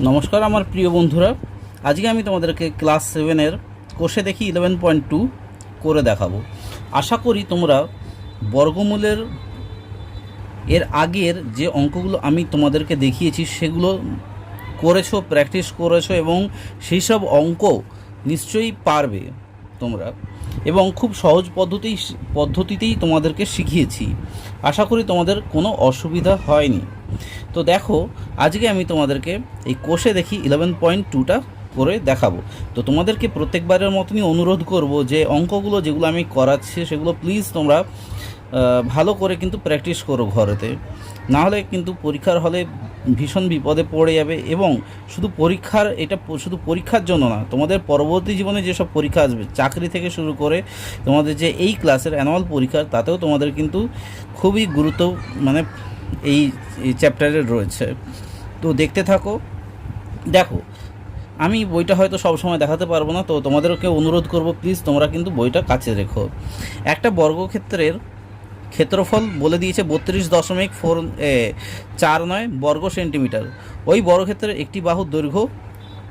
নমস্কার আমার প্রিয় বন্ধুরা, আজকে আমি তোমাদেরকে ক্লাস 7-এর কোষে দেখি 11.2 করে দেখাবো। আশা করি তোমরা বর্গমূলের এর আগের যে অঙ্কগুলো আমি তোমাদেরকে দেখিয়েছি সেগুলো করেছো, প্র্যাকটিস করেছো এবং সেই সব অঙ্ক নিশ্চয়ই পারবে তোমরা, এবং খুব সহজ পদ্ধতিতেই তোমাদেরকে শিখিয়েছি। আশা করি তোমাদের কোনো অসুবিধা হয়নি। তো দেখো, আজকে আমি তোমাদেরকে এই কোষে দেখি 11.2টা করে দেখাবো। তো তোমাদেরকে প্রত্যেকবারের মতনই অনুরোধ করব যে অঙ্কগুলো যেগুলো আমি করাচ্ছি সেগুলো প্লিজ তোমরা ভালো করে কিন্তু প্র্যাকটিস করো ঘরেতে, না হলে কিন্তু পরীক্ষার হলে ভীষণ বিপদে পড়ে যাবে। এবং শুধু শুধু পরীক্ষার জন্য না, তোমাদের পরবর্তী জীবনে যেসব পরীক্ষা আসবে, চাকরি থেকে শুরু করে তোমাদের যে এই ক্লাসের অ্যানুয়াল পরীক্ষা, তাতেও তোমাদের কিন্তু খুবই গুরুত্ব এই চ্যাপ্টারে রয়েছে। তো দেখতে থাকো। দেখো, আমি বইটা হয়তো সব সময় দেখাতে পারবো না, তো তোমাদেরকে অনুরোধ করব প্লিজ তোমরা কিন্তু বইটা কাছে রেখো। একটা বর্গক্ষেত্রের ক্ষেত্রফল বলে দিয়েছে 32.49 বর্গ সেন্টিমিটার। ওই বর্গক্ষেত্রের একটি বাহুর দৈর্ঘ্য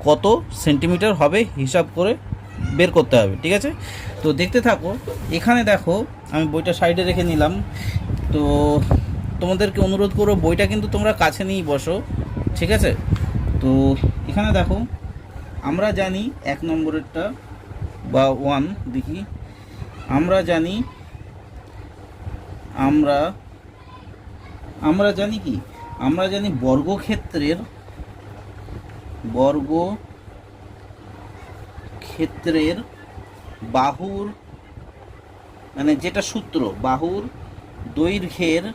কত সেন্টিমিটার হবে হিসাব করে বের করতে হবে। ঠিক আছে, তো দেখতে থাকো। এখানে দেখো, আমি বইটা সাইডে রেখে নিলাম। তো তোমাদেরকে অনুরোধ করো বইটা কিন্তু তোমরা কাছে নিয়েই বসো, ঠিক আছে? তো এখানে দেখো, আমরা জানি 1 নম্বরেরটা বা 1 দেখি। আমরা জানি কি, আমরা জানি বর্গক্ষেত্রের বাহুর যেটা সূত্র, বাহুর দৈর্ঘ্যের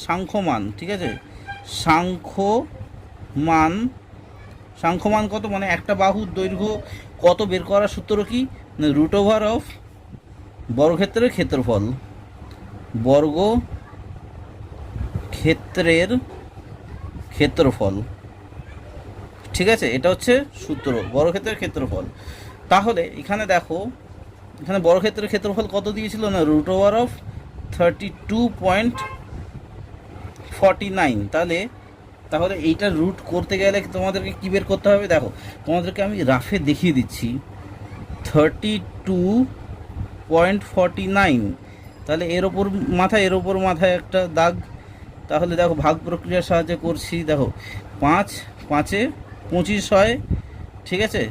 সাংখ্যমান, ঠিক আছে? সাংখ্যমান কত, একটা বাহুর দৈর্ঘ্য কত বের করার সূত্র কি, √অফ বর্গক্ষেত্রের ক্ষেত্রফল, ঠিক আছে? এটা হচ্ছে সূত্র, বর্গক্ষেত্রের ক্ষেত্রফল। তাহলে এখানে দেখো, এখানে বর্গক্ষেত্রের ক্ষেত্রফল কত দিয়েছিল না, √অফ 32.49। তাহলে এইটা রুট করতে গেলে তোমাদেরকে কী বের করতে হবে? দেখো, তোমাদেরকে আমি রাফে দেখিয়ে দিচ্ছি। 32.49, তাহলে এর ওপর মাথায় একটা দাগ। তাহলে দেখো, ভাগ প্রক্রিয়ার সাহায্যে করছি। দেখো, 5 5-এ 25 হয়, ঠিক আছে?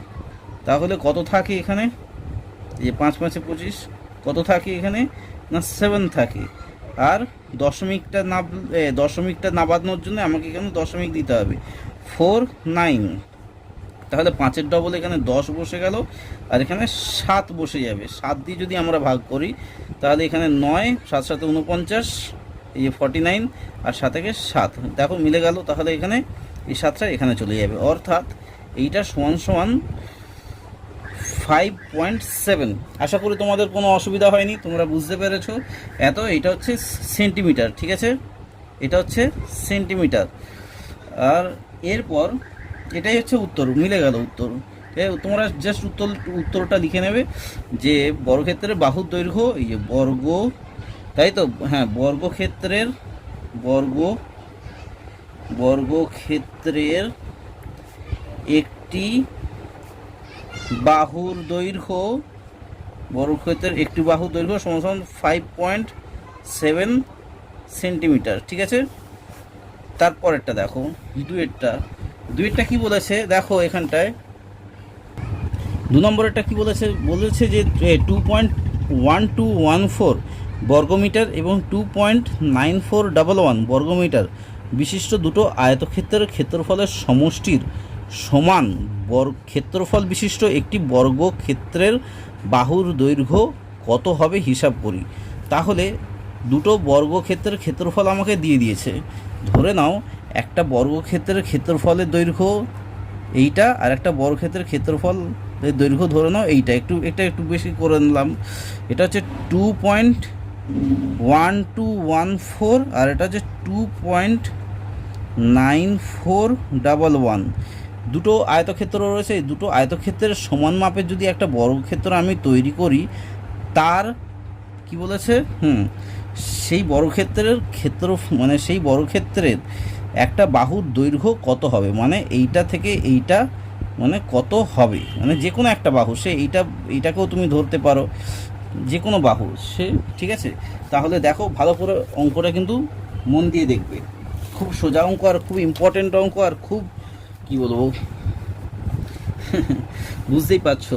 তাহলে কত থাকে এখানে, এই 5 5-এ 25 কত থাকে এখানে না, 7 থাকে। আর দশমিকটা নাবানোর জন্য আমাকে এখানে দশমিক দিতে হবে, 49। তাহলে 5-এর ডবল এখানে 10 বসে গেল, আর এখানে 7 বসে যাবে। 7 দিয়ে যদি আমরা ভাগ করি তাহলে এখানে 9, 7 7 49, এই 49, আর 7 থেকে 7, দেখো মিলে গেল। তাহলে এখানে এই 7টা এখানে চলে যাবে, অর্থাৎ এইটা সমান 5.7। আশা করি তোমাদের কোনো অসুবিধা হয়নি, তোমরা বুঝতে পেরেছো। এটা হচ্ছে সেন্টিমিটার, ঠিক আছে? এটা হচ্ছে সেন্টিমিটার। আর এরপর এটাই হচ্ছে উত্তর, মিলে গেল উত্তর। তোমরা জাস্ট উত্তরটা লিখে নেবে যে বর্গক্ষেত্রের বাহুর দৈর্ঘ্য, এই যে তাই তো, হ্যাঁ, বর্গক্ষেত্রের একটি বাহুর দৈর্ঘ্য সমান 5.7 সেন্টিমিটার, ঠিক আছে? তারপরেরটা দেখো, দুইয়েরটা কি বলেছে দেখো, এখানটায় 2 নম্বরেরটা কি বলেছে যে 2.1214 বর্গমিটার এবং 2.9411 বর্গমিটার বিশিষ্ট দুটো আয়তক্ষেত্রের ক্ষেত্রফলের সমষ্টির সমান ক্ষেত্রফল বিশিষ্ট একটি বর্গক্ষেত্রের বাহুর দৈর্ঘ্য কত হবে হিসাব করি। তাহলে দুটো বর্গক্ষেত্রের ক্ষেত্রফল আমাকে দিয়ে দিয়েছে। ধরে নাও একটা বর্গক্ষেত্রের ক্ষেত্রফলের দৈর্ঘ্য এইটা, আর একটা বর্গক্ষেত্রের ক্ষেত্রফলের দৈর্ঘ্য ধরে নাও এইটা, একটু বেশি করে নিলাম। এটা হচ্ছে 2.1214, আর এটা হচ্ছে 2.9411। দুটো আয়তক্ষেত্র রয়েছে। এই দুটো আয়তক্ষেত্রের সমান মাপের যদি একটা বর্গক্ষেত্র আমি তৈরি করি, তার কি বলেছে, সেই বর্গক্ষেত্রের ক্ষেত্র মানে সেই বর্গক্ষেত্রের একটা বাহুর দৈর্ঘ্য কত হবে, মানে এইটা থেকে এইটা মানে কত হবে, মানে যে কোনো একটা বাহু, সে এইটাকেও তুমি ধরতে পারো, যে কোনো বাহু সে, ঠিক আছে। তাহলে দেখো ভালো করে অঙ্কটা কিন্তু মন দিয়ে দেখবে, খুব সোজা অঙ্ক আর খুব ইম্পর্টেন্ট অঙ্ক, আর খুব কি বলবো বুঝতেই পারছো।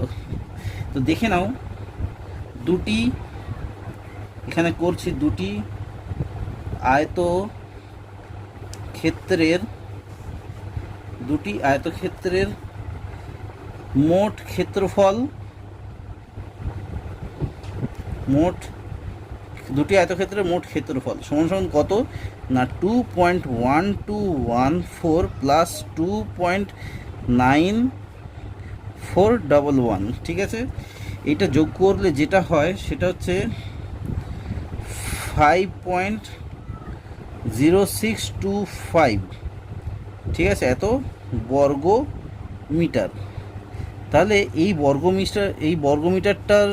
তো দেখে নাও, দুটি এখানে করছি, দুটি আয়তক্ষেত্রের মোট ক্ষেত্রফল, সমান সমান কত না 2.1214 প্লাস 2.9411, ঠিক আছে। এটা যোগ করলে যেটা হয় সেটা হচ্ছে 5.0625, ঠিক আছে, এত বর্গ মিটার। তাহলে এই বর্গমিটারটার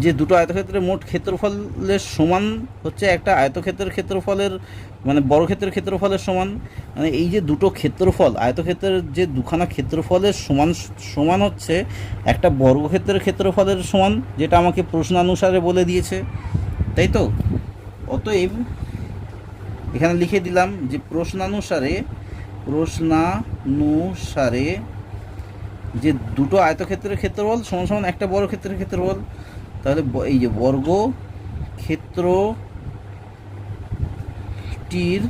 যে দুটো আয়তক্ষেত্রের মোট ক্ষেত্রফলের সমান হচ্ছে একটা আয়তক্ষেত্রের ক্ষেত্রফলের, মানে বর্গক্ষেত্রের ক্ষেত্রফলের সমান, মানে এই যে দুটো ক্ষেত্রফল, আয়তক্ষেত্রের যে দুখানা ক্ষেত্রফলের সমান হচ্ছে একটা বর্গক্ষেত্রের ক্ষেত্রফলের সমান, যেটা আমাকে প্রশ্নানুসারে বলে দিয়েছে, তাই তো। অতএব এখানে লিখে দিলাম যে প্রশ্নানুসারে যে দুটো আয়তক্ষেত্রের ক্ষেত্রফল সমান সমান একটা বর্গক্ষেত্রের ক্ষেত্রফল। তাহলে এই যে বর্গক্ষেত্রটির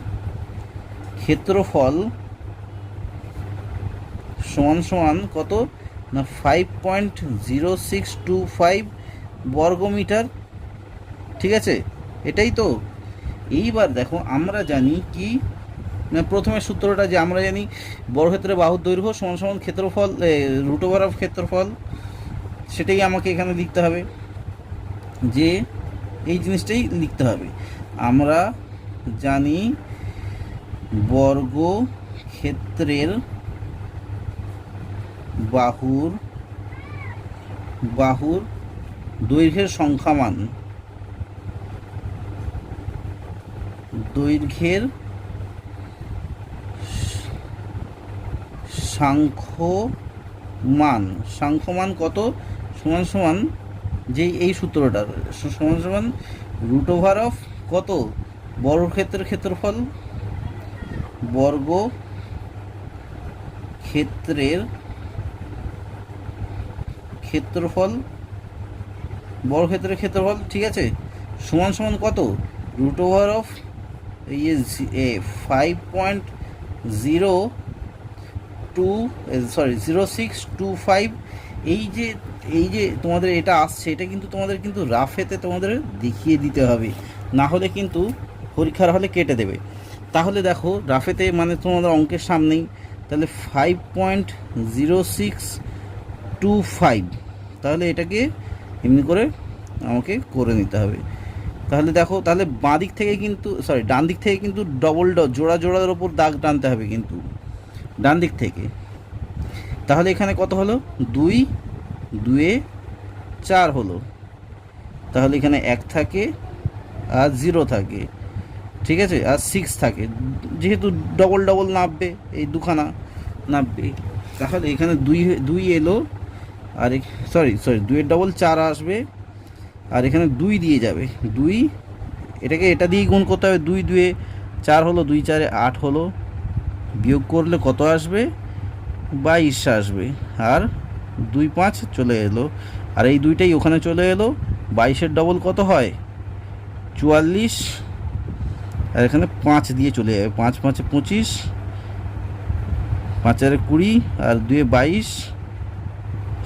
ক্ষেত্রফল সমান সমান কত না 5.0625 বর্গমিটার, ঠিক আছে, এটাই তো। এইবার দেখো আমরা জানি কি না, প্রথমে সূত্রটা যে আমরা জানি বর্গক্ষেত্রের বাহুর দৈর্ঘ্য সমান সমান ক্ষেত্রফল রুট ওভার অফ ক্ষেত্রফল, সেটাই আমাকে এখানে লিখতে হবে, যে এই জিনিসটাই লিখতে হবে। আমরা জানি বর্গক্ষেত্রের বাহুর দৈর্ঘ্যের সংখ্যামান, সাংখ্যমান কত সমান সমান, যে এই সূত্রটার সমান সমান রুট ওভার অফ কত বর্গক্ষেত্রের ক্ষেত্রফল, বর্গক্ষেত্রের ক্ষেত্রফল, ঠিক আছে, সমান সমান কত রুট ওভার অফ এই 0625। এই যে তোমাদের এটা আসছে, এটা কিন্তু তোমাদের কিন্তু রাফেতে তোমাদের দেখিয়ে দিতে হবে, না হলে কিন্তু পরীক্ষার হলে কেটে দেবে। তাহলে দেখো রাফেতে মানে তোমাদের অঙ্কের সামনেই, তাহলে 5.0625, তাহলে এটাকে এমনি করে আমাকে করে নিতে হবে। তাহলে দেখো, তাহলে বাঁ দিক থেকে কিন্তু ডান দিক থেকে কিন্তু জোড়ার ওপর দাগ টানতে হবে কিন্তু ডান দিক থেকে। তাহলে এখানে কত হলো, 2 2 4 হলো, তাহলে এখানে 1 থাকে আর 0 থাকে, ঠিক আছে, আর 6 থাকে, যেহেতু ডবল নামবে, এই দুখানা নামবে, তাহলে এখানে 2 এলো, আর 2 ডবল 4 আসবে, আর এখানে 2 দিয়ে যাবে, 2 এটা দিয়েই গুণ করতে হবে, 2 2 4 হলো, 2 4 8 হলো, বিয়োগ করলে কত আসবে 22 আসবে, আর 2 5 চলে এলো, আর এই দুইটাই ওখানে চলে এলো, 22-এর ডবল কত হয় 44, আর এখানে 5 দিয়ে চলে যাবে, 5 5 25, 5 4 20, আর 2 22,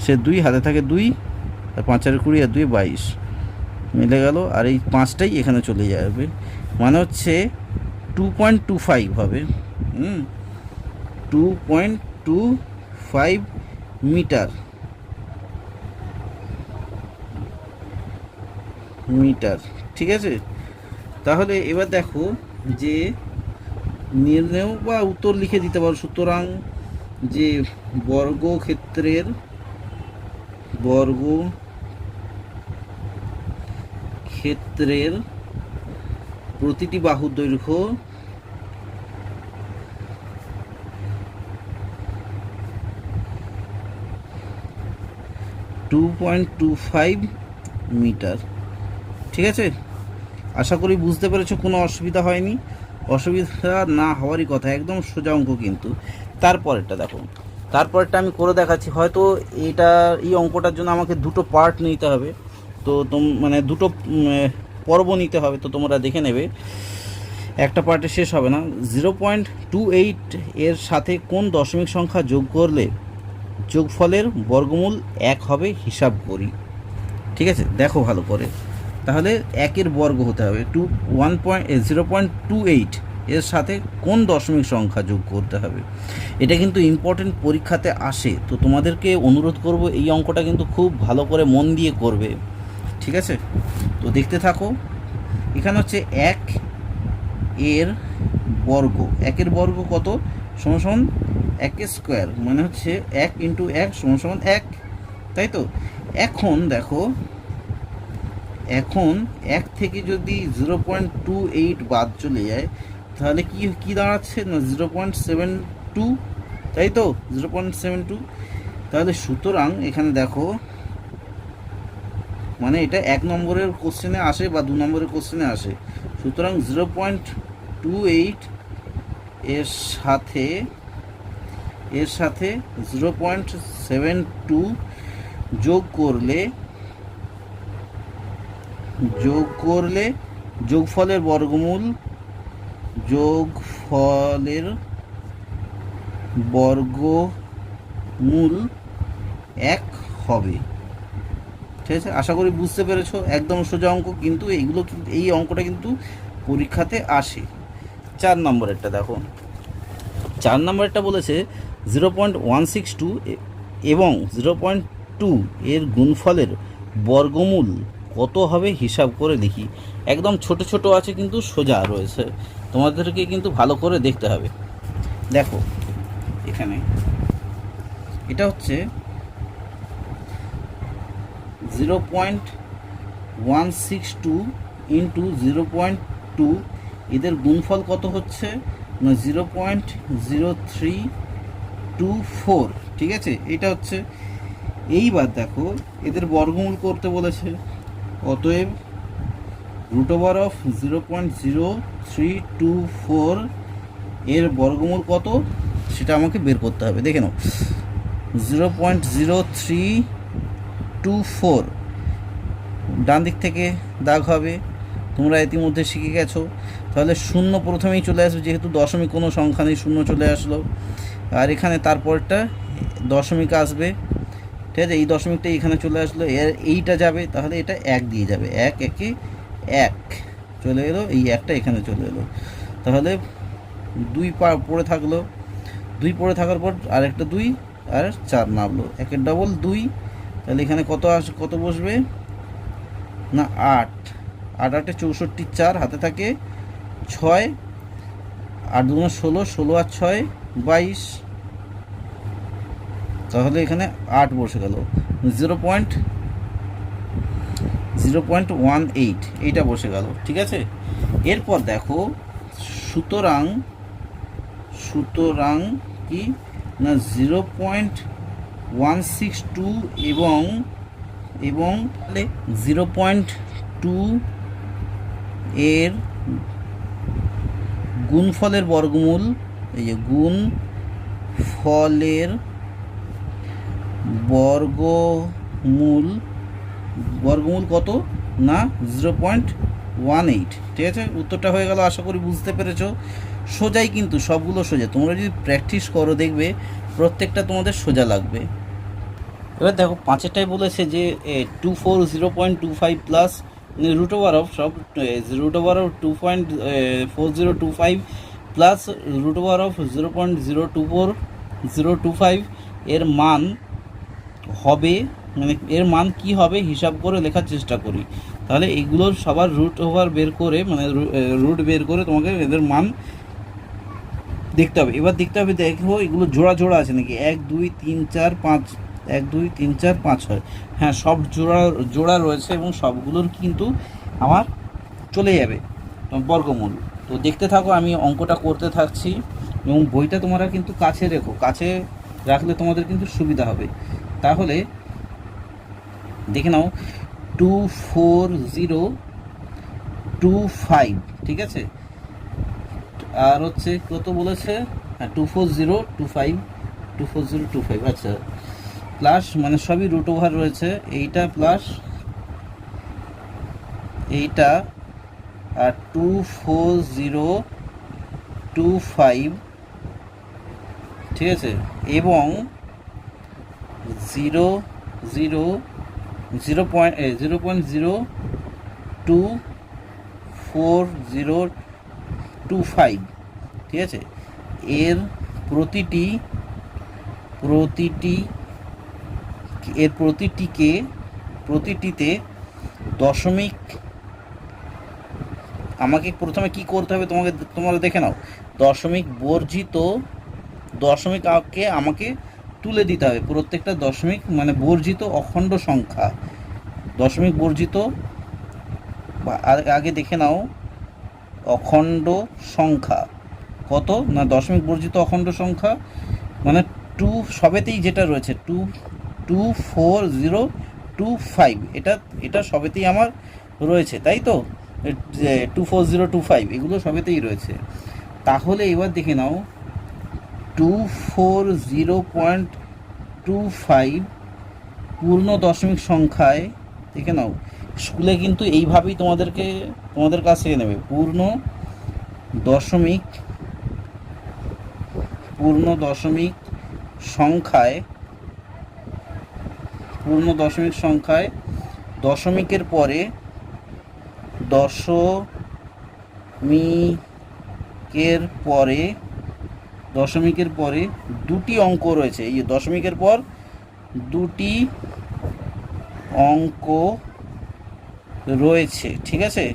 সে 2 হাতে থাকে 2, আর 5 4 20, আর 2 22 মিলে গেল, আর এই 5টাই এখানে চলে যাবে, মানে হচ্ছে 2.25 হবে, 2.25 মিটার, ঠিক আছে। তাহলে এবার দেখো যে নির্ণয় বা উত্তর লিখে দিতে পারো, সুতরাং যে ক্ষেত্রের প্রতিটি বাহুর দৈর্ঘ্য 2.25 মিটার। ঠিক আছে, আশা করি বুঝতে পেরেছো, কোনো অসুবিধা হয়নি। অসুবিধা না হওয়ারই কথা, একদম সোজা অঙ্ক কিন্তু। তারপরেরটা দেখো, তারপরেরটা আমি করে দেখাচ্ছি। হয়তো এই অঙ্কটার জন্য আমাকে দুটো পার্ট নিতে হবে, তো মানে দুটো পর্ব নিতে হবে, তো তোমরা দেখে নেবে, একটা পার্টে শেষ হবে না। 0.28 এর সাথে কোন দশমিক সংখ্যা যোগ করলে যোগফলের বর্গমূল 1 হবে হিসাব করি। ঠিক আছে, দেখো ভালো করে, তাহলে 1-এর বর্গ হতে হবে 0.28 এর সাথে কোন দশমিক সংখ্যা যোগ করতে হবে। এটা কিন্তু ইম্পর্টেন্ট, পরীক্ষাতে আসে, তো তোমাদেরকে অনুরোধ করব এই অঙ্কটা কিন্তু খুব ভালো করে মন দিয়ে করবে। ঠিক আছে, তো দেখতে থাকো। এখানে হচ্ছে 1 এর বর্গ, 1-এর বর্গ কত, সমান 1 স্কোয়ার, মানে হচ্ছে 1 × 1 সমান 1, তাই তো। এখন দেখো, এখন 1 থেকে যদি 0.28 বাদ চলে যায়, তাহলে কি দাঁড়াচ্ছে না 0.72, তাই তো, 0.72। তাহলে সুতরাং এখানে দেখো, মানে এটা 1 নম্বরের কোশ্চেনে আসে বা 2 নম্বরের কোশ্চেনে আসে। সুতরাং 0.28 এর সাথে 0.72 যোগ করলে যোগফলের বর্গমূল 1 হবে। ঠিক আছে, আশা করি বুঝতে পেরেছো, একদম সোজা অঙ্ক কিন্তু। এই অঙ্কটা কিন্তু পরীক্ষাতে আসে। 4 নম্বরেরটা দেখো, 4 নম্বরেরটা বলেছে 0.162 এবং 0.2 এর গুণফলের বর্গমূল কত হবে হিসাব করে দেখি। একদম ছোট ছোট আছে কিন্তু সোজা রয়েছে, তোমাদেরকে কিন্তু ভালো করে দেখতে হবে। দেখো এখানে এটা হচ্ছে 0.162 ইন্টু 0.2, এদের গুণফল কত হচ্ছে না 0.0324। ঠিক আছে, এটা হচ্ছে। এইবার দেখো এদের বর্গমূল করতে বলেছে, অতএব √0.0324 এর বর্গমূল কত সেটা আমাকে বের করতে হবে। দেখে নাও, 0.0324 ডান দিক থেকে দাগ হবে, তোমরা ইতিমধ্যে শিখে গেছো। তাহলে শূন্য প্রথমেই চলে আসবে, যেহেতু দশমিক কোনো সংখ্যা নেই, শূন্য চলে আসলো। আর এখানে তারপরটা দশমিক আসবে, ঠিক আছে, এই দশমিকটা এখানে চলে আসলো, এইটা যাবে, তাহলে এটা 1 দিয়ে যাবে, 1 1 1 চলে এলো, এই 1টা এখানে চলে এলো। তাহলে 2 পড়ে থাকলো, 2 পড়ে থাকার পর আরেকটা 2 আর 4 নামলো, 1-এর ডবল 2। তাহলে এখানে কত বসবে না 8, 8 8 64, 4 হাতে থাকে 6, 8 2 16, 16 আর 6 22। তাহলে এখানে 8 বসে গেল, 0.18 এইটা বসে গেল। ঠিক আছে, এরপর দেখো, সুতরাং কি না 0.162 এবং 0.2 এর গুণফলের বর্গমূল, এই যে গুণফলের বর্গমূল কত না 0.18। ঠিক আছে, উত্তরটা হয়ে গেল। আশা করি বুঝতে পেরেছো, সোজাই কিন্তু, সবগুলো সোজা। তোমরা যদি প্র্যাকটিস করো দেখবে প্রত্যেকটা তোমাদের সোজা লাগবে। এবার দেখো 5-এরটাই বলেছে যে 0.25 প্লাস √of সব √2.4025 প্লাস √of 0.025 এর মান হবে, মানে এর মান কি হবে হিসাব করে লেখার চেষ্টা করি। তাহলে এগুলোর সবার √ওভার বের করে, মানে রুট বের করে তোমাকে এদের মান দেখতে হবে। এবার দেখতে হবে, দেখো এগুলো জোড়া আছে নাকি, 1 2 3 4 5, 1 2 3 4 5 6, হ্যাঁ সব জোড়া রয়েছে এবং সবগুলোর কিন্তু আমার চলে যাবে বর্গমূল। তো দেখতে থাকো, আমি অঙ্কটা করতে থাকছি এবং বইটা তোমরা কিন্তু কাছে রেখো, কাছে রাখলে তোমাদের কিন্তু সুবিধা হবে। তাহলে দেখে নাও 24025, ঠিক আছে। আর হচ্ছে কত বলেছে, হ্যাঁ 24025, আচ্ছা, প্লাস মানে সবই রুট ওভার রয়েছে, এইটা প্লাস এইটা, আর 24025, ঠিক আছে, এবং 0.02425, ঠিক আছে। এর প্রতিটিতে দশমিক, আমাকে প্রথমে কি করতে হবে তোমরা দেখে নাও, দশমিককে আমাকে তুলে দিতে হবে। প্রত্যেকটা দশমিক মানে বর্জিত অখণ্ড সংখ্যা, দশমিক বর্জিত, আগে দেখে নাও অখণ্ড সংখ্যা কত না, দশমিক বর্জিত অখণ্ড সংখ্যা মানে 2, সবেতেই যেটা রয়েছে 24025, এটা সবেতেই আমার রয়েছে, তাই তো, 24025 এগুলো সবেতেই রয়েছে। তাহলে এবার দেখে নাও 240.25 পূর্ণ দশমিক সংখ্যায়, দেখে নাও স্কুলে কিন্তু এইভাবেই তোমাদের কাছে নেবে, পূর্ণ দশমিক সংখ্যায় দশমিকের পরে দুটি অঙ্ক রয়েছে, এই দশমিকের পর দুটি অঙ্ক রয়েছে, ঠিক আছে।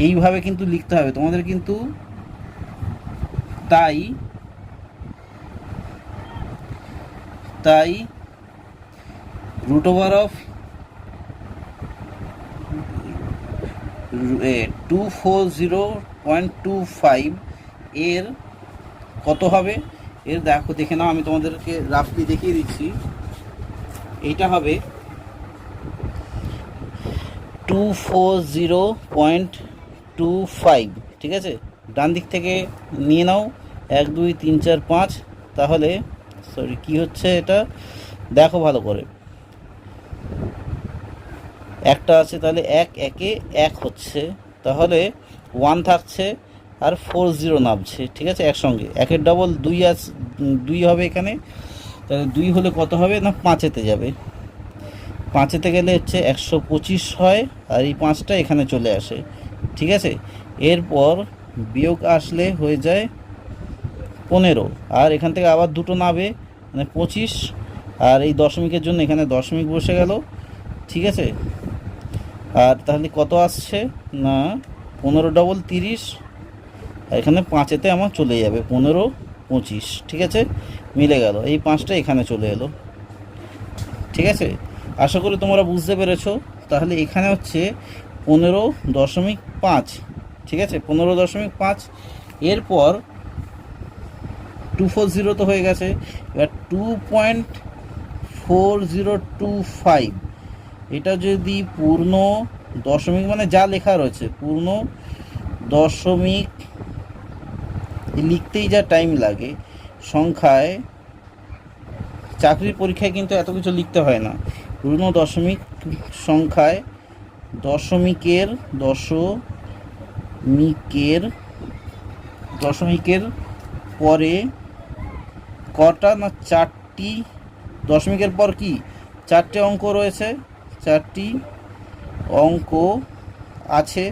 এইভাবে কিন্তু লিখতে হবে তোমাদের কিন্তু। তাই রুট ওভার অফ 240.25 এর কত হবে, এর দেখে নাও, আমি তোমাদেরকে রাফলি দেখিয়ে দিচ্ছি। এইটা হবে 240.25, ঠিক আছে। ডান দিক থেকে নিয়ে নাও 1 2 3 4 5, তাহলে সরি কি হচ্ছে এটা দেখো ভালো করে, একটা আছে, তাহলে 1 একে 1 হচ্ছে, তাহলে 1 থাকছে আর 40 নামছে, ঠিক আছে, একসঙ্গে। 1-এর ডবল 2 আছে, 2 হবে এখানে, তাহলে 2 হলে কত হবে না 5-এতে যাবে, 5-এতে গেলে হচ্ছে 125 হয়, আর এই 5টা এখানে চলে আসে, ঠিক আছে। এরপর বিয়োগ আসলে হয়ে যায় 15, আর এখান থেকে আবার দুটো নাবে মানে 25, আর এই দশমিকের জন্য এখানে দশমিক বসে গেল, ঠিক আছে। আর তাহলে কত আসছে না 15 ডবল 30, আর এখানে 5-এতে আমার চলে যাবে 15 25, ঠিক আছে, মিলে গেল, এই 5টা এখানে চলে এলো, ঠিক আছে। আশা করি তোমরা বুঝতে পেরেছো। তাহলে এখানে হচ্ছে 15.5, ঠিক আছে, 15.5। এরপর 240 তো হয়ে গেছে, এবার 2.4025, এটা যদি পূর্ণ দশমিক মানে যা লেখা রয়েছে পূর্ণ দশমিক লিখতেই যা টাইম লাগে সংখ্যায়, চাকরির পরীক্ষায় কিন্তু এত কিছু লিখতে হয় না। পূর্ণ দশমিক সংখ্যায় দশমিকের পরে কটা না 4টি, দশমিকের পর কি 4টে অঙ্ক রয়েছে, 4টি অঙ্ক আছে,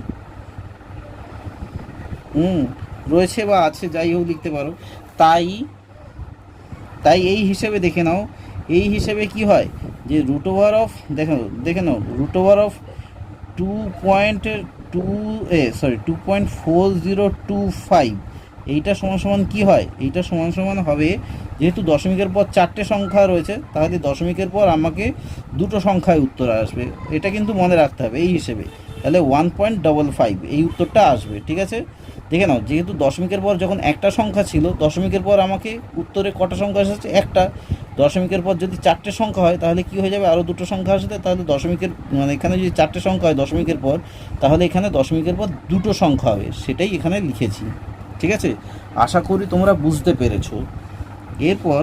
রয়েছে বা আছে, যাই হোক লিখতে পারো। তাই এই হিসেবে দেখে নাও, এই হিসেবে কি হয় যে রুট ওভার অফ দেখে নাও রুট ওভার অফ 2.4025, এইটা সমান কি হয়, এইটা সমান হবে, যেহেতু দশমিকের পর 4টে সংখ্যা রয়েছে, তাহলে দশমিকের পর আমাকে দুটো সংখ্যায় উত্তর আসবে, এটা কিন্তু মনে রাখতে হবে এই হিসেবে। তাহলে 1.55 এই উত্তরটা আসবে। ঠিক আছে, দেখে নাও, যেহেতু দশমিকের পর যখন একটা সংখ্যা ছিল, দশমিকের পর আমাকে উত্তরে কটা সংখ্যা এসেছে? একটা। দশমিকের পর যদি চারটে সংখ্যা হয় তাহলে কি হয়ে যাবে? আরও দুটো সংখ্যা আসবে। তাহলে দশমিকের মানে এখানে যদি চারটে সংখ্যা হয় দশমিকের পর, তাহলে এখানে দশমিকের পর দুটো সংখ্যা হবে, সেটাই এখানে লিখেছি। ঠিক আছে, আশা করি তোমরা বুঝতে পেরেছো। এরপর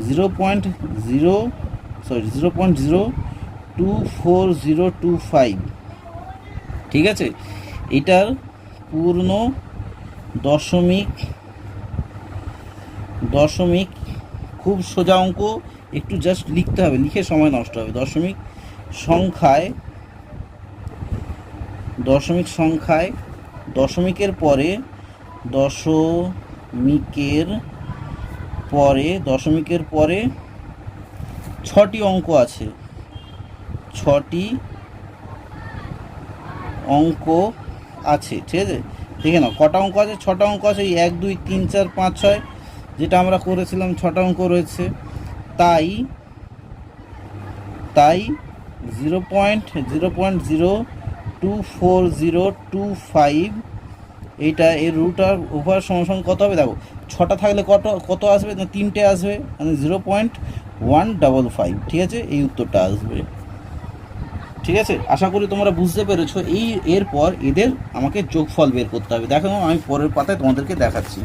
0.02425, ঠিক আছে, এটার পূর্ণ দশমিক দশমিক খুব সোজা অঙ্ক, একটু জাস্ট লিখতে হবে, লিখে সময় নষ্ট হবে। দশমিকের দশমিকের পরে ছটি অঙ্ক আছে, ঠিক আছে। দেখে নাও কটা অঙ্ক আছে? ছটা অঙ্ক আছে। এই 1 2 3 4 5 6 যেটা আমরা করেছিলাম, ছটা অঙ্ক রয়েছে। তাই 0.02425 এইটা এর রুট আর ওভার সমান কত হবে? দেখো, ছটা থাকলে কত আসবে? না, তিনটে আসবে, মানে 0.155। ঠিক আছে, এই উত্তরটা আসবে। ঠিক আছে, আশা করি তোমরা বুঝতে পেরেছো। এরপর এদের আমাকে যোগফল বের করতে হবে। দেখো, আমি পরের পাতায় তোমাদেরকে দেখাচ্ছি।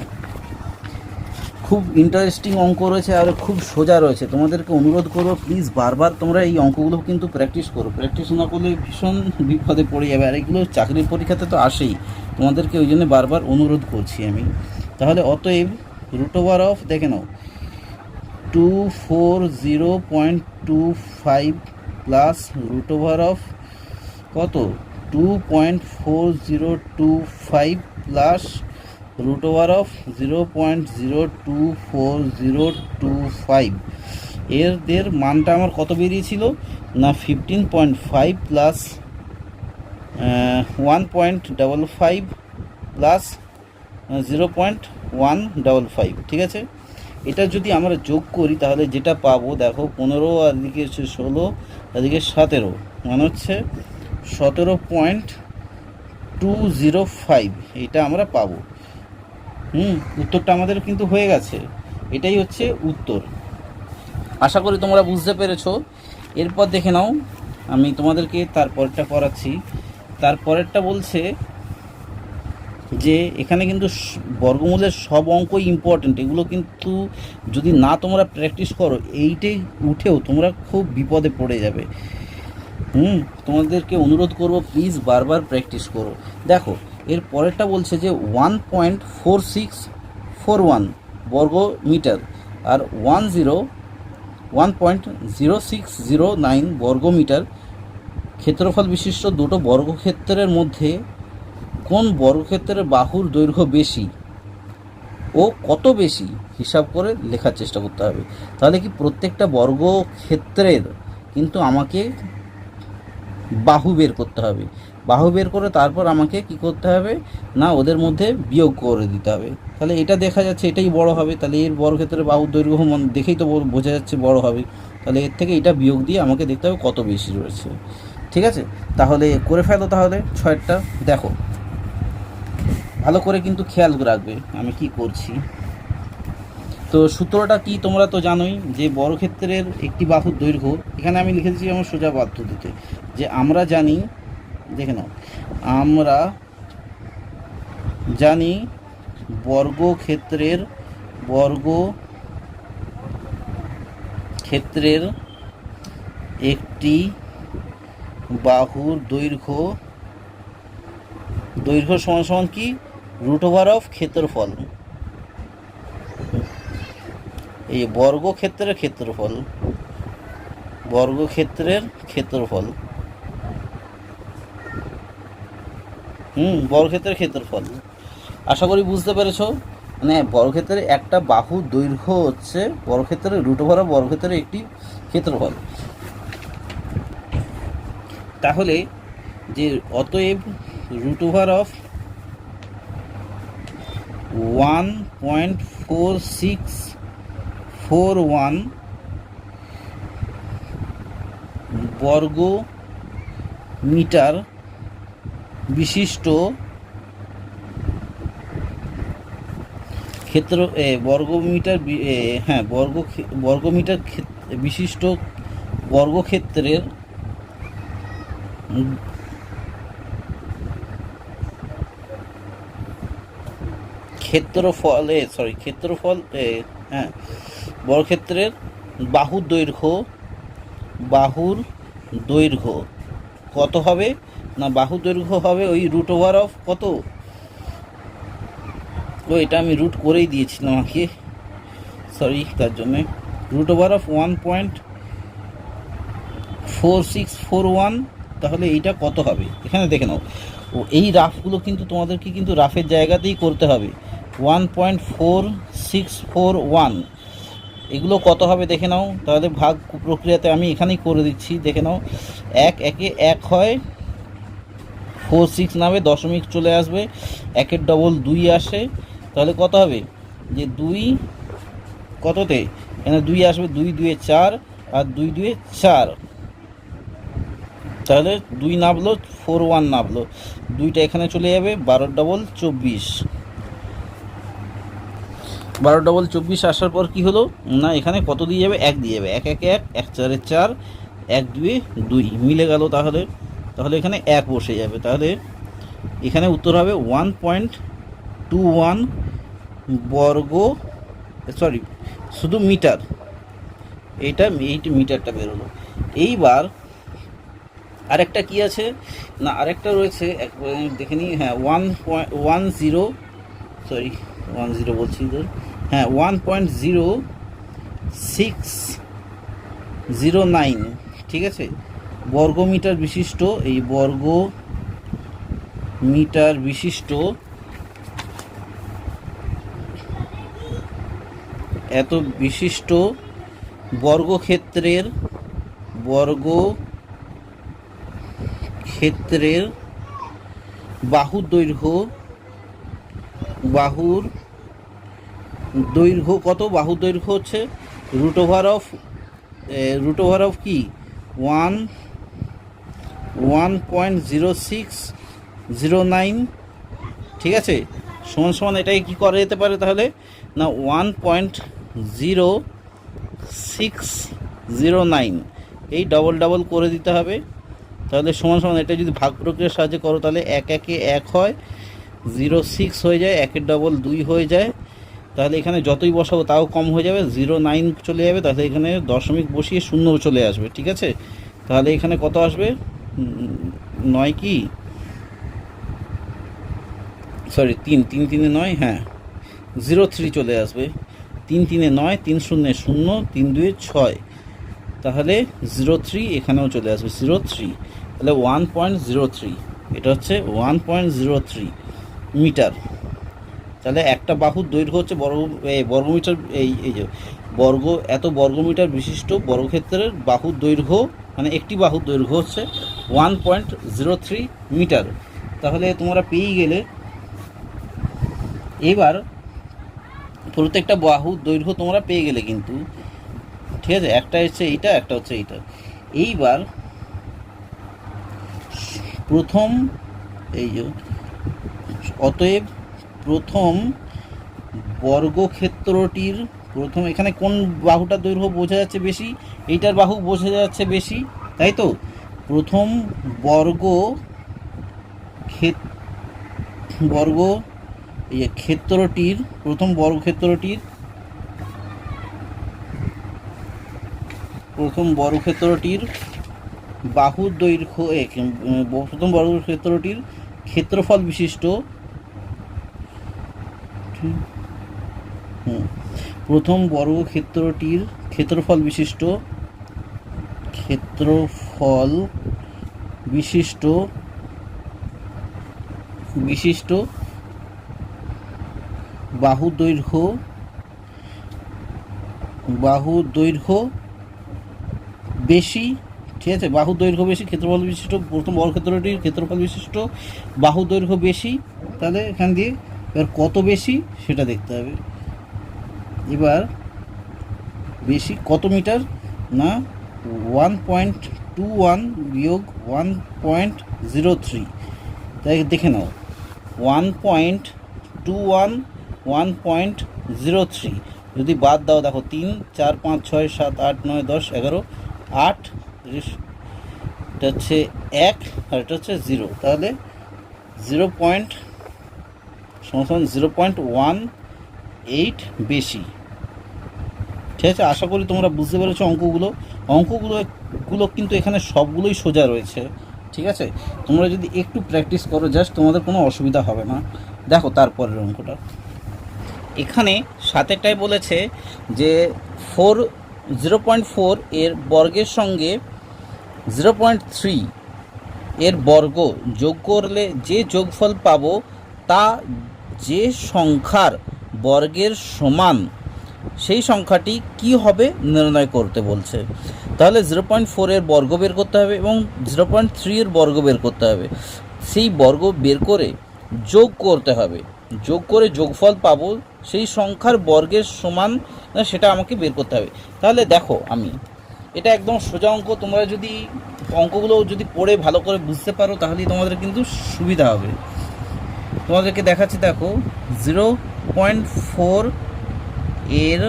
খুব ইন্টারেস্টিং অঙ্ক রয়েছে আর খুব সোজা রয়েছে। তোমাদেরকে অনুরোধ করবো, প্লিজ বারবার তোমরা এই অঙ্কগুলো কিন্তু প্র্যাকটিস করো। প্র্যাকটিস না করলে ভীষণ বিপদে পড়ে যাবে। আর এগুলো চাকরির পরীক্ষাতে তো আসেই, তোমাদেরকে ওই জন্য বারবার অনুরোধ করছি আমি। তাহলে অতএব √, দেখে নাও, 240.25 প্লাস √, কত? 2.4025 প্লাস √0.02425, এর মানটা আমার কত বেরিয়েছিল? না, 15.5 প্লাস 1.55 প্লাস 0.155। ঠিক আছে, এটা যদি আমরা যোগ করি তাহলে যেটা পাবো, দেখো, 15 আর এদিকে 16, এদিকে 17, মানে হচ্ছে 17.205 এটা আমরা পাবো। উত্তরটা আমাদের কিন্তু হয়ে গেছে। এটাই হচ্ছে উত্তর। আশা করি তোমরা বুঝতে পেরেছো। এরপর দেখে নাও, আমি তোমাদেরকে তারপরেরটা করাচ্ছি। তারপরেরটা বলছে যে এখানে কিন্তু বর্গমূলের সব অঙ্কই ইম্পর্টেন্ট। এগুলো কিন্তু যদি না তোমরা প্র্যাকটিস করো, এইটাই উঠেও তোমরা খুব বিপদে পড়ে যাবে। তোমাদেরকে অনুরোধ করব, প্লিজ বারবার প্র্যাকটিস করো। দেখো, এর পরেরটা বলছে যে 1.4641 বর্গ মিটার আর 1.0609 বর্গ মিটার ক্ষেত্রফল বিশিষ্ট দুটো বর্গক্ষেত্রের মধ্যে কোন বর্গক্ষেত্রের বাহুর দৈর্ঘ্য বেশি ও কত বেশি হিসাব করে লেখার চেষ্টা করতে হবে। তাহলে কি প্রত্যেকটা বর্গক্ষেত্রের কিন্তু আমাকে বাহু বের করতে হবে। বাহু বের করে তারপর আমাকে কি করতে হবে? না, ওদের মধ্যে বিয়োগ করে দিতে হবে। তাহলে এটা দেখা যাচ্ছে এটাই বড় হবে, তাহলে এর বর্গক্ষেত্রের বাহুর দৈর্ঘ্য দেখেই তো বোঝা যাচ্ছে বড় হবে। তাহলে এর থেকে এটা বিয়োগ দিয়ে আমাকে দেখতে হবে কত বেশি রয়েছে। ঠিক আছে, তাহলে করে ফেলো। তাহলে 6টা দেখো, ভালো করে কিন্তু খেয়াল রাখবে আমি কি করছি। তো সূত্রটা কি তোমরা তো জানোই, যে বর্গক্ষেত্রের একটি বাহুর দৈর্ঘ্য, এখানে আমি লিখেছি আমার সোজা পদ্ধতিতে, যে আমরা জানি, দেখে নাও, আমরা জানি বর্গক্ষেত্রের একটি বাহুর দৈর্ঘ্য সমান কি? √, ক্ষেত্রফল। এই বর্গক্ষেত্রের ক্ষেত্রফল, বর্গক্ষেত্রের ক্ষেত্রফল ক্ষেত্রফল। আশা করি বুঝতে পেরেছো। মানে বর্গক্ষেত্রের একটা বাহুর দৈর্ঘ্য হচ্ছে বর্গক্ষেত্রের √, বর্গক্ষেত্রের একটি ক্ষেত্রফল। তাহলে যে অতএব √, 1.4641 বর্গ মিটার বিশিষ্ট ক্ষেত্র বর্গমিটার হ্যাঁ বর্গমিটার বিশিষ্ট বর্গক্ষেত্রের ক্ষেত্রফল হ্যাঁ বর্গক্ষেত্রের বাহুর দৈর্ঘ্য কত হবে না, বাহুর দৈর্ঘ্য হবে ওই রুট ওভার অফ কত, এটা আমি রুট করেই দিয়েছিলাম আগে, তার জন্যে রুট ওভার অফ 1.4641। তাহলে এইটা কত হবে এখানে দেখে নাও। ও এই রাফগুলো কিন্তু তোমাদেরকে কিন্তু রাফের জায়গাতেই করতে হবে। 1.4641 এগুলো কত হবে দেখে নাও। তাহলে ভাগ প্রক্রিয়াতে আমি এখানেই করে দিচ্ছি, দেখে নাও। 1 একে 1 হয়, 46 নামে দশমিক চলে আসবে, 1-এর ডবল 2 আসে, তাহলে কত হবে যে 2 কততে, এখানে 2 আসবে, 2-2-এ 4 আর 2-2-এ 4, তাহলে 2 নামলো, 41 নামলো, 2টা এখানে চলে যাবে, 12-এর ডবল 24, 12-এর ডবল 24 আসার পর কি হলো না, এখানে কত দিয়ে যাবে, 1 দিয়ে যাবে, 1 একে 1, 1 4-এ 4, 1-2-এ 2 মিলে গেল, তাহলে এখানে 1 বসে যাবে। তাহলে এখানে উত্তর হবে 1.21 বর্গ, শুধু মিটার, এই মিটারটা বেরোলো। এইবার আরেকটা কি আছে না, আরেকটা রয়েছে, দেখে নিই। হ্যাঁ 1.10 বলছি তো, হ্যাঁ 1.0609, ঠিক আছে, বর্গমিটার বিশিষ্ট, এই বর্গমিটার বিশিষ্ট এত বিশিষ্ট বর্গক্ষেত্রের বাহুর দৈর্ঘ্য কত, বাহুর দৈর্ঘ্য হচ্ছে রুট ওভার অফ কি 1.0609, ঠিক আছে, সমান এটাই কি করা যেতে পারে তাহলে না, 1.0609 এই ডবল করে দিতে হবে। তাহলে সমান এটা যদি ভাগ প্রক্রিয়ার সাহায্যে করো, তাহলে 1 একে 1 হয়, 06 হয়ে যায়, 1-এর ডবল 2 হয়ে যায়, তাহলে এখানে যতই বসাবো তাও কম হয়ে যাবে, 09 চলে যাবে, তাহলে এখানে দশমিক বসিয়ে 0 চলে আসবে, ঠিক আছে। তাহলে এখানে কত আসবে, 9 কি 3 9, হ্যাঁ 03 চলে আসবে, 3 3 9, 3 0 0, 3 2 6, তাহলে 03 এখানেও চলে আসবে 03, তাহলে 1.03, এটা হচ্ছে 1.03 মিটার। তাহলে একটা বাহুর দৈর্ঘ্য হচ্ছে বর্গমিটার, এই যে এত বর্গমিটার বিশিষ্ট বর্গক্ষেত্রের বাহুর দৈর্ঘ্য, মানে একটি বাহুর দৈর্ঘ্য হচ্ছে 1.03 মিটার। তাহলে তোমরা পেয়ে গেলে। এবার প্রত্যেকটা বাহুর দৈর্ঘ্য তোমরা পেয়ে গেলে কিন্তু, ঠিক আছে, একটা হচ্ছে এইটা, একটা হচ্ছে এইটা। এইবার প্রথম অতএব প্রথম বর্গক্ষেত্রটির এখানে কোন বাহুটার দৈর্ঘ্য বোঝা যাচ্ছে বেশি, এইটার বাহু বোঝা যাচ্ছে বেশি, তাই তো। প্রথম বর্গক্ষেত্রটির বাহুর দৈর্ঘ্য, প্রথম বর্গক্ষেত্রটির ক্ষেত্রফল বিশিষ্ট, প্রথম বর্গক্ষেত্রটির ক্ষেত্রফল বিশিষ্ট বাহুর দৈর্ঘ্য বেশি, ঠিক আছে, বাহুর দৈর্ঘ্য বেশি, ক্ষেত্রফল বিশিষ্ট প্রথম বর্গক্ষেত্রটির ক্ষেত্রফল বিশিষ্ট বাহুর দৈর্ঘ্য বেশি। তাহলে এখান দিয়ে এবার কত বেশি সেটা দেখতে হবে। এবার বেশি কত মিটার না, 1.21 বিয়োগ 1.03, তাই দেখে নাও 1.21 1.03 যদি বাদ দাও দেখো 3 4 5 6 7 8 9 10 11 8 এটা হচ্ছে 1 আর এটা হচ্ছে 0, তাহলে 0.18 বেশি। ঠিক আছে, আশা করি তোমরা বুঝতে পেরেছো অঙ্কগুলো কিন্তু এখানে সবগুলোই সোজা রয়েছে। ঠিক আছে, তোমরা যদি একটু প্র্যাকটিস করো জাস্ট, তোমাদের কোনো অসুবিধা হবে না। দেখো তারপরের অঙ্কটা, এখানে সাতেরটায় বলেছে যে 0.4 এর বর্গের সঙ্গে 0.3 এর বর্গ যোগ করলে যে যোগফল পাবো তা যে সংখ্যার বর্গের সমান সেই সংখ্যাটি কি হবে নির্ণয় করতে বলছে। তাহলে 0.4 এর বর্গ বের করতে হবে এবং 0.3 এর বর্গ বের করতে হবে। সেই বর্গ বের করে যোগ করতে হবে, যোগ করে যোগফল পাবো সেই সংখ্যার বর্গের সমান সেটা আমাকে বের করতে হবে। তাহলে দেখো আমি এটা একদম সোজা অঙ্ক, তোমরা যদি অঙ্কগুলো যদি পড়ে ভালো করে বুঝতে পারো তাহলেই তোমাদের কিন্তু সুবিধা হবে। তোমাদেরকে দেখাচ্ছি, দেখো 0.4 এর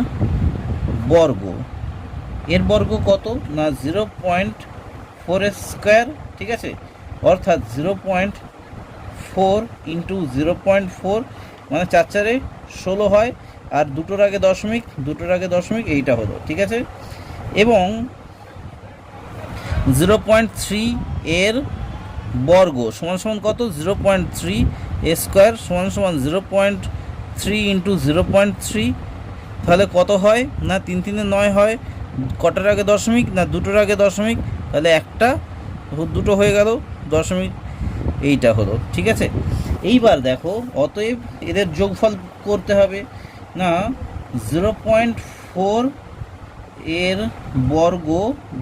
বর্গ কত না 0.4 স্কোয়ার। ঠিক আছে, অর্থাৎ 0.4 ইন্টু 0.4 মানে 4 4 16 হয়, আর দুটোর আগে দশমিক এইটা হলো। ঠিক আছে, এবং 0.3 এর বর্গ সমান সমান কত 0.3 স্কোয়ার সমান সমান 0.3 ইন্টু 0.3, তাহলে কত হয় না 3 3 9 হয়, কটার আগে দশমিক না দুটোর আগে দশমিক, তাহলে একটা দুটো হয়ে গেল দশমিক, এইটা হলো। ঠিক আছে, এইবার দেখো অতএব এদের যোগফল করতে হবে না 0.4 এর বর্গ,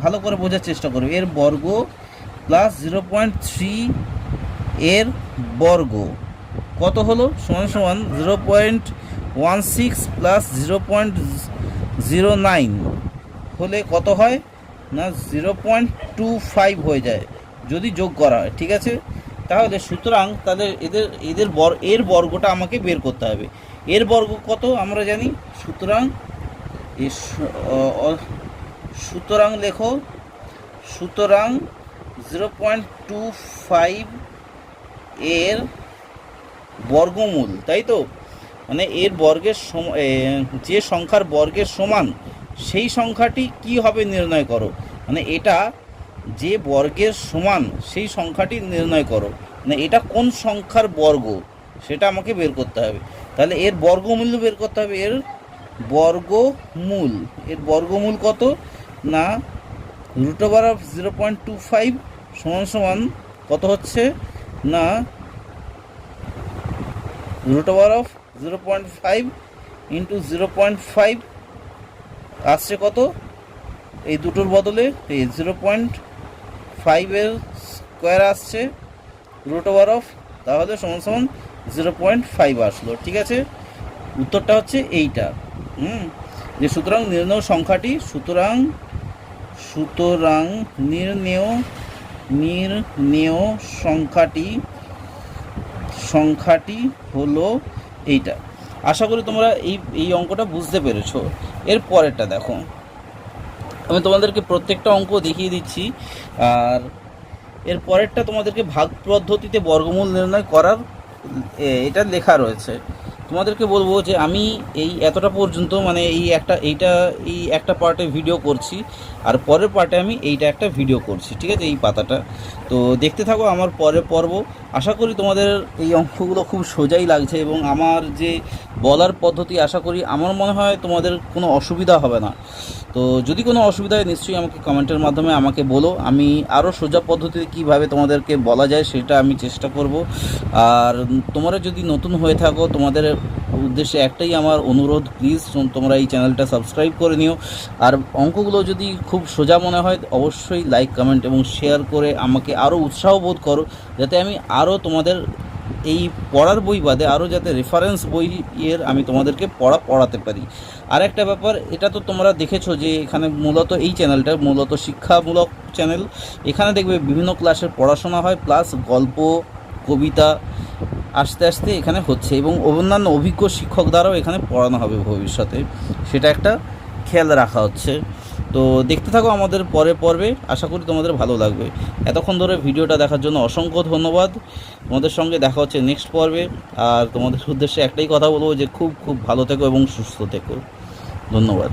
ভালো করে বোঝার চেষ্টা করো, এর বর্গ প্লাস 0.3 এর বর্গ কত হলো সমান সমান 0.16 প্লাস 0.09 হলে কত হয় না 0.25 হয়ে যায় যদি যোগ করা হয়। ঠিক আছে, তাহলে সুতরাং তাহলে এর বর্গটা আমাকে বের করতে হবে। এর বর্গ কত আমরা জানি, সুতরাং লেখো, সুতরাং 0.25 এর বর্গমূল, তাই তো, মানে এর বর্গের যে সংখ্যার বর্গের সমান সেই সংখ্যাটি কি হবে নির্ণয় করো, মানে এটা যে বর্গের সমান সেই সংখ্যাটি নির্ণয় করো, মানে এটা কোন সংখ্যার বর্গ সেটা আমাকে বের করতে হবে। তাহলে এর বর্গমূল্য বের করতে হবে, এর বর্গমূল কত না √0.25 সমান সমান কত হচ্ছে না √0.5 ইন্টু 0.5 আসছে কত, এই দুটোর বদলে এই 0.5 এর স্কোয়ার আসছে √, তাহলে সমান সমান 0.5 আসলো। ঠিক আছে, উত্তরটা হচ্ছে এইটা। যে সুতরাং নির্ণেয় সংখ্যাটি, সুতরাং নির্ণেয় সংখ্যাটি হলো এইটা। আশা করি তোমরা এই অঙ্কটা বুঝতে পেরেছো। এর পরেরটা দেখো, আমি তোমাদেরকে প্রত্যেকটা অঙ্ক দেখিয়ে দিচ্ছি, আর এর পরেরটা তোমাদেরকে ভাগ পদ্ধতিতে বর্গমূল নির্ণয় করার এটা লেখা রয়েছে। তোমাদেরকে বলবো যে আমি এই এতটা পর্যন্ত মানে এই একটা পার্টে ভিডিও করছি, আর পরের পার্টে আমি এইটা একটা ভিডিও করছি। ঠিক আছে, এই পাতাটা তো দেখতে থাকো আমার পরের পর্ব। আশা করি তোমাদের এই অঙ্কগুলো খুব সোজাই লাগছে এবং আমার যে বলার পদ্ধতি আশা করি আমার মনে হয় তোমাদের কোনো অসুবিধা হবে না। তো যদি কোনো অসুবিধা হয় নিশ্চয়ই আমাকে কমেন্টের মাধ্যমে আমাকে বলো, আমি আরও সোজা পদ্ধতিতে কীভাবে তোমাদেরকে বলা যায় সেটা আমি চেষ্টা করব। আর তোমরা যদি নতুন হয়ে থাকো তোমাদের উদ্দেশ্যে একটাই আমার অনুরোধ, প্লিজ তোমরা এই চ্যানেলটা সাবস্ক্রাইব করে নিও। আর অঙ্কগুলো যদি খুব সোজা মনে হয় অবশ্যই লাইক কমেন্ট এবং শেয়ার করে আমাকে আরও উৎসাহ বোধ করো, যাতে আমি আরও তোমাদের এই পড়ার বই বাদে আরও যাতে রেফারেন্স বইয়ের আমি তোমাদেরকে পড়াতে পারি। আর একটা ব্যাপার, এটা তো তোমরা দেখেছো যে এখানে মূলত এই চ্যানেলটা মূলত শিক্ষামূলক চ্যানেল। এখানে দেখবে বিভিন্ন ক্লাসের পড়াশোনা হয়, প্লাস গল্প কবিতা আস্তে আস্তে এখানে হচ্ছে, এবং অন্যান্য অভিজ্ঞ শিক্ষক দ্বারাও এখানে পড়ানো হবে ভবিষ্যতে, সেটা একটা খেয়াল রাখা হচ্ছে। তো দেখতে থাকো আমাদের পরের পর্বে, আশা করি তোমাদের ভালো লাগবে। এতক্ষণ ধরে ভিডিওটা দেখার জন্য অসংখ্য ধন্যবাদ। তোমাদের সঙ্গে দেখা হচ্ছে নেক্সট পর্বে। আর তোমাদের উদ্দেশ্যে একটাই কথা বলবো যে খুব খুব ভালো থেকো এবং সুস্থ থেকো। ধন্যবাদ।